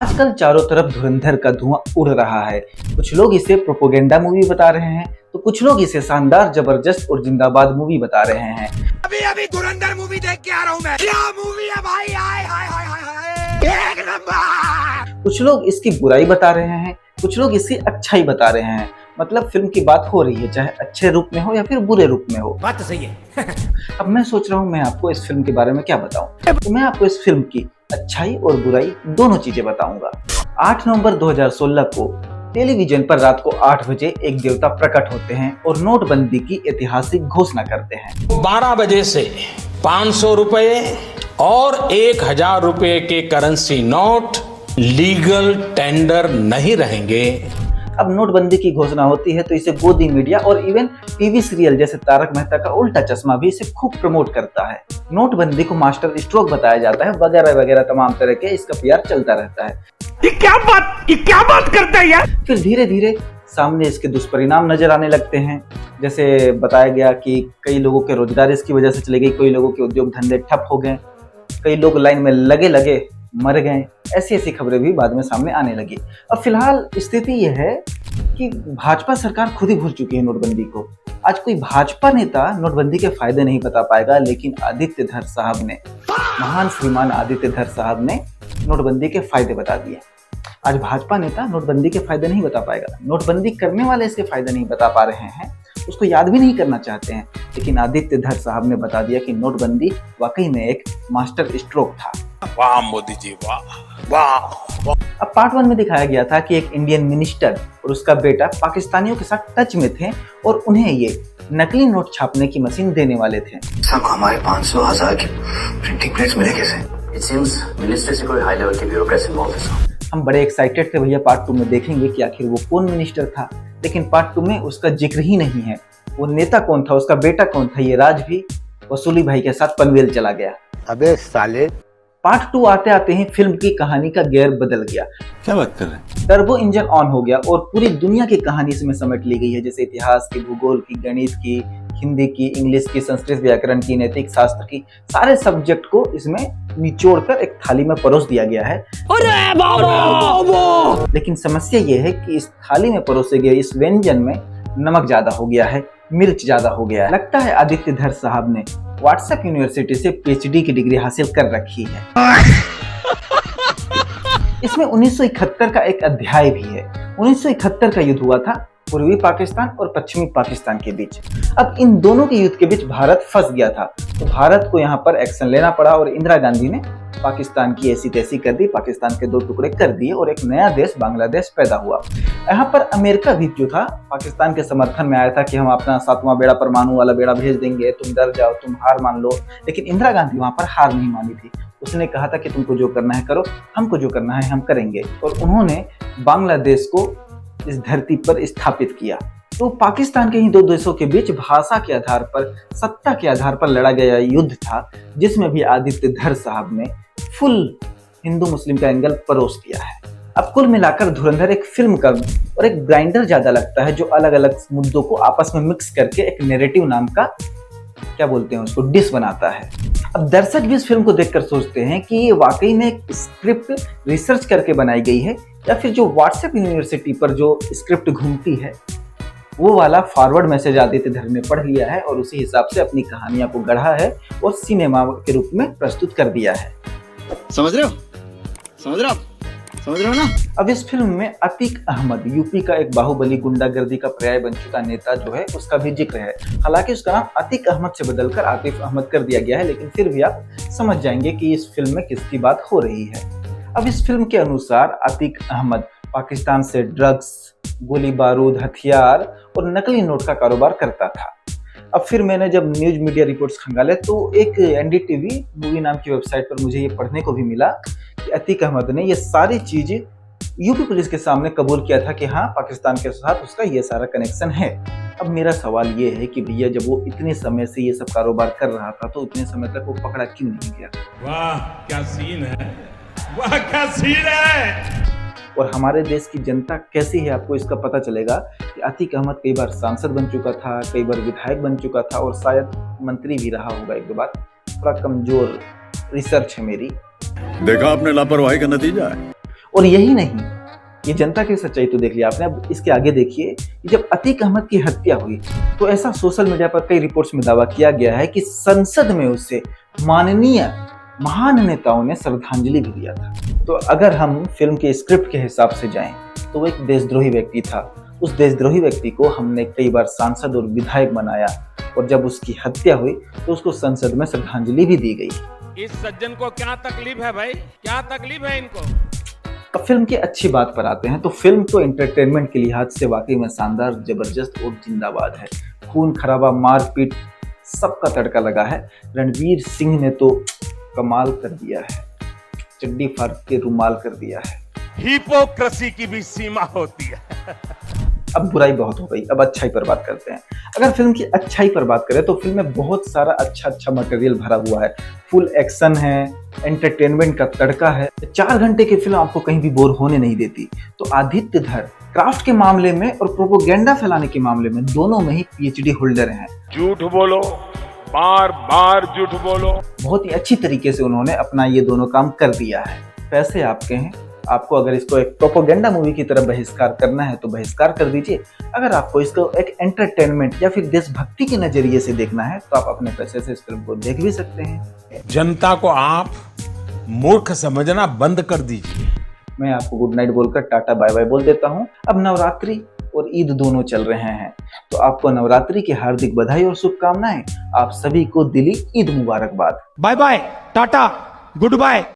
आजकल चारों तरफ धुरंधर का धुआं उड़ रहा है। कुछ लोग इसे प्रोपोगेंडा मूवी बता रहे हैं तो कुछ लोग इसे शानदार, जबरदस्त और जिंदाबाद मूवी बता रहे हैं। अभी अभी धुरंधर मूवी देख के आ रहा हूँ मैं। क्या मूवी है भाई, हाय हाय हाय हाय हाय, एक नंबर। कुछ लोग इसकी बुराई बता रहे हैं, कुछ लोग इसकी अच्छाई बता रहे हैं। मतलब फिल्म की बात हो रही है, चाहे अच्छे रूप में हो या फिर बुरे रूप में हो। बात तो सही है। अब मैं सोच रहा हूँ मैं आपको इस फिल्म के बारे में क्या बताऊं। तो मैं आपको इस फिल्म की अच्छाई और बुराई दोनों चीजें बताऊंगा। 8 नवंबर 2016 को टेलीविजन पर रात को 8 बजे एक देवता प्रकट होते हैं और नोटबंदी की ऐतिहासिक घोषणा करते हैं। 12 बजे से 500 रुपए और 1000 रुपए के करेंसी नोट लीगल टेंडर नहीं रहेंगे। अब नोटबंदी की घोषणा होती है तो इसे गोदी मीडिया और इवन टीवी सीरियल जैसे तारक मेहता का उल्टा चश्मा भी इसे खूब प्रमोट करता है। नोटबंदी को मास्टर स्ट्रोक बताया जाता है, वगैरह वगैरह तमाम तरह के इसका पीआर चलता रहता है। ये क्या बात करता है यार। फिर धीरे धीरे सामने इसके दुष्परिणाम नजर आने लगते हैं। जैसे बताया गया कि कई लोगों के रोजगार इसकी वजह से चले गए, कई लोगों के उद्योग धंधे ठप हो गए, कई लोग लाइन में लगे मर गए। ऐसी खबरें भी बाद में सामने आने लगी। अब फिलहाल स्थिति यह है कि भाजपा सरकार खुद ही भूल चुकी है नोटबंदी को। आज कोई भाजपा नेता नोटबंदी के फायदे नहीं बता पाएगा, लेकिन आदित्य धर साहब ने, महान श्रीमान आदित्य धर साहब ने नोटबंदी के फायदे बता दिए। आज भाजपा नेता नोटबंदी के फायदे नहीं बता पाएगा, नोटबंदी करने वाले इसके फायदे नहीं बता पा रहे हैं, उसको याद भी नहीं करना चाहते हैं, लेकिन आदित्य धर साहब ने बता दिया कि नोटबंदी वाकई में एक मास्टर स्ट्रोक था। वाह मोदी जी, वाह वाह। अब पार्ट 1 में दिखाया गया था कि एक इंडियन मिनिस्टर और उसका बेटा पाकिस्तानियों के साथ टच में थे और उन्हें ये नकली नोट छापने की मशीन देने वाले थे। सब हमारे 500 1000 की प्रिंटिंग प्रेस मिले कैसे? इट सीम्स मिनिस्टर से कोई हाई लेवल की ब्यूरोक्रेसी इन्वॉल्व है। हम बड़े एक्साइटेड थे भैया पार्ट 2 में देखेंगे कि आखिर वो कौन मिनिस्टर था, लेकिन पार्ट 2 में उसका जिक्र ही नहीं है। वो नेता कौन था, उसका बेटा कौन था, ये राज भी वसूली भाई के साथ पनवेल चला गया। अबे साले। पार्ट 2 आते आते ही फिल्म की कहानी का गेयर बदल गया। क्या बात कर रहे हैं? टर्बो इंजन ऑन हो गया और पूरी दुनिया की कहानी इसमें समेट ली गई है, जैसे इतिहास की, भूगोल की, गणित की, हिंदी की, इंग्लिश की, संस्कृत व्याकरण की, नैतिक शास्त्र की, सारे सब्जेक्ट को इसमें निचोड़ कर एक थाली में परोस दिया गया है। अरे बाबा। लेकिन समस्या ये है कि इस थाली में परोसे गए इस व्यंजन में नमक ज्यादा हो गया है, मिर्च ज्यादा हो गया है। लगता है आदित्य धर साहब ने व्हाट्सएप यूनिवर्सिटी से पीएचडी की डिग्री हासिल कर रखी है। इसमें 1971 का एक अध्याय भी है। 1971 का युद्ध हुआ था पूर्वी पाकिस्तान और पश्चिमी पाकिस्तान के बीच। अब इन दोनों के युद्ध के बीच भारत फंस गया था, तो भारत को यहाँ पर एक्शन लेना पड़ा और इंदिरा गांधी ने पाकिस्तान की ऐसी तैसी कर दी, पाकिस्तान के 2 टुकड़े कर दिए और एक नया देश बांग्लादेश पैदा हुआ। यहाँ पर अमेरिका भी जो था पाकिस्तान के समर्थन में आया था कि हम अपना 7वां बेड़ा, परमाणु वाला बेड़ा भेज देंगे, तुम डर जाओ, तुम हार मान लो। लेकिन इंदिरा गांधी वहाँ पर हार नहीं मानी थी। उसने कहा था कि तुमको जो करना है करो, हमको जो करना है हम करेंगे, और उन्होंने बांग्लादेश को इस धरती पर स्थापित किया। तो पाकिस्तान के ही 2 देशों के बीच भाषा के आधार पर, सत्ता के आधार पर लड़ा गया युद्ध था, जिसमें भी आदित्य धर साहब ने फुल हिंदू मुस्लिम का एंगल परोस दिया है। अब कुल मिलाकर धुरंधर एक फिल्म का और एक ग्राइंडर ज्यादा लगता है, जो अलग अलग मुद्दों को आपस में मिक्स करके एक नैरेटिव नाम का, क्या बोलते हैं उसको, डिश बनाता है। अब दर्शक भी इस फिल्म को देखकर सोचते हैं कि ये वाकई में एक स्क्रिप्ट रिसर्च करके बनाई गई है, या फिर जो व्हाट्सएप यूनिवर्सिटी पर जो स्क्रिप्ट घूमती है वो वाला फॉरवर्ड मैसेज आदित्य धर ने पढ़ लिया है और उसी हिसाब से अपनी कहानियां को गढ़ा है और सिनेमा के रूप में प्रस्तुत कर दिया है। समझ रहे हो ना? अब इस फिल्म में अतीक अहमद, यूपी का एक बाहुबली गुंडागर्दी का पर्याय बन चुका नेता जो है, उसका भी जिक्र है। हालांकि उसका नाम अतीक अहमद से बदलकर आतिफ अहमद कर दिया गया है, लेकिन फिर भी आप समझ जाएंगे कि इस फिल्म में किसकी बात हो रही है। अब इस फिल्म के अनुसार अतीक अहमद पाकिस्तान से ड्रग्स, गोली बारूद, हथियार और नकली नोट का कारोबार करता था। अब फिर मैंने जब न्यूज मीडिया रिपोर्ट्स खंगाले तो एक एनडीटीवी मूवी नाम की वेबसाइट पर मुझे ये पढ़ने को भी मिला कि अतीक अहमद ने ये सारी चीज यूपी पुलिस के सामने कबूल किया था कि हाँ, पाकिस्तान के साथ उसका ये सारा कनेक्शन है। अब मेरा सवाल ये है कि भैया जब वो इतने समय से ये सब कारोबार कर रहा था तो इतने समय तक वो पकड़ा क्यों नहीं गया? वाह क्या सीन है, वाह क्या सीन है। और हमारे देश की जनता कैसी है आपको इसका पता चलेगा कि अतीक अहमद कई बार सांसद बन चुका था, कई बार विधायक बन चुका था और शायद मंत्री भी रहा होगा एक दो बार। थोड़ा कमजोर रिसर्च है मेरी। देखा आपने लापरवाही का नतीजा है। और यही नहीं, ये जनता की सच्चाई तो देख लिया आपने, अब इसके आगे देखिए कि जब अतीक अहमद की हत्या हुई तो ऐसा सोशल मीडिया पर कई रिपोर्ट्स में दावा किया गया है कि संसद में उससे माननीय महान नेताओं ने श्रद्धांजलि भी दिया था। तो अगर हम फिल्म के स्क्रिप्ट के हिसाब से जाएं तो वो एक देशद्रोही व्यक्ति था। उस देशद्रोही व्यक्ति को हमने कई बार सांसद और विधायक बनाया और जब उसकी हत्या हुई तो उसको संसद में श्रद्धांजलि भी दी गई। इस सज्जन को क्या तकलीफ है भाई, क्या तकलीफ है इनको? अब फिल्म की अच्छी बात पर आते हैं तो फिल्म तो एंटरटेनमेंट के लिहाज से वाकई में शानदार, जबरदस्त और जिंदाबाद है। खून खराबा, मारपीट, सबका तड़का लगा है। रणवीर सिंह ने तो कमाल कर दिया है, चड्डी फाड़ के रुमाल कर दिया है। हिपोक्रेसी की भी सीमा होती है। अब बुराई बहुत हो गई, अब अच्छाई पर बात करते हैं। अगर फिल्म की अच्छाई पर बात करें तो फिल्म में बहुत सारा अच्छा मटेरियल भरा हुआ है। फुल एक्शन है, एंटरटेनमेंट का तड़का है। 4 घंटे की फिल्म आपको कहीं भी बोर होने नहीं देती। तो आदित्य धर क्राफ्ट के मामले में और प्रोपोगेंडा फैलाने के मामले में दोनों में ही PhD होल्डर हैं। झूठ बोलो, बार बार झूठ बोलो। बहुत ही अच्छी तरीके से उन्होंने अपना ये दोनों काम कर दिया है। पैसे आपके हैं, आपको अगर इसको एक प्रोपोगेंडा मूवी की तरह बहिष्कार करना है तो बहिष्कार कर दीजिए। अगर आपको इसको एक एंटरटेनमेंट या फिर देशभक्ति के नजरिए से देखना है तो आप अपने पैसे से इस फिल्म को देख भी सकते हैं। जनता को आप मूर्ख समझना बंद कर दीजिए। मैं आपको गुड नाइट बोलकर टाटा बाय बाय बोल देता हूँ। अब नवरात्रि और ईद दोनों चल रहे हैं तो आपको नवरात्रि की हार्दिक बधाई और शुभकामनाएं। आप सभी को दिली ईद मुबारकबाद। Bye bye, tata, good bye.